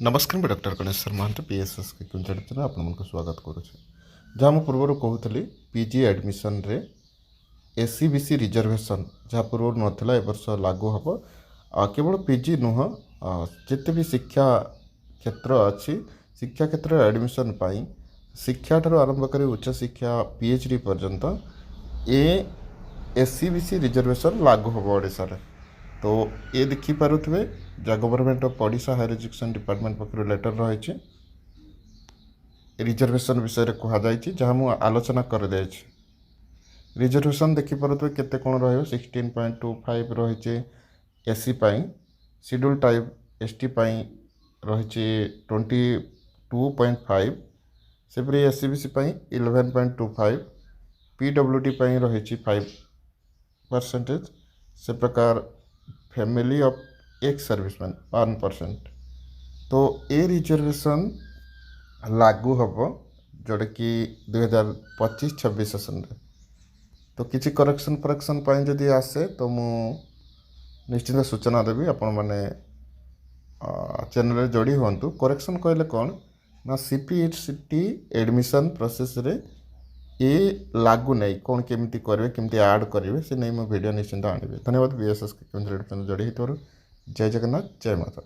नमस्कार मैं doctor Ganesh महांत PSS के कुंजड़ आपको स्वागत करुच्छे जहाँ मुझे पूर्व कहूली पीजी एडमिशन रे एससीबीसी रिजर्वेशन जहाँ पूर्व नाला ए वर्ष लागू हम केवल पीजी नुह जिते भी शिक्षा क्षेत्र अच्छी शिक्षा क्षेत्र एडमिशन पाई शिक्षा ठार आरंभ कर उच्च शिक्षा पीएचडी पर्यंत ए एससीबीसी रिजर्वेशन लागू हम ओडिशा रे। तो ये देखिपे जहाँ government of Odisha higher education department पक्ष लेटर रही रिजर्वेशन विषय में कहुई जहाँ मुझे आलोचना कर रिजर्वेशन देखिपे केते कौन रही 16.25 रही एससी शेड्यूल टाइप एसटी रही 22.5 सेपरी एससीबीसी 11.25 पीडब्ल्यूडी रही 5% से प्रकार फैमिली ऑफ एक सर्विसमैन 1%। तो ये रिजर्वेशन लागू हम जोटा कि 2025-26 सेशन रे। तो किसी करेक्शन जदि आसे तो मु निश्चित सूचना देवी आपण मैंने चैनल जोड़ी हूँ। करेक्शन कहले कौन ना सीपीएचटी एडमिशन प्रोसेस रे ये लागू नहीं कौन केमिति करेंगे केमिति ऐड करेंगे से नहीं मो वीडियो निश्चिंत आने। धन्यवाद बीएसएस के जोड़ी जय जगन्नाथ जय माता।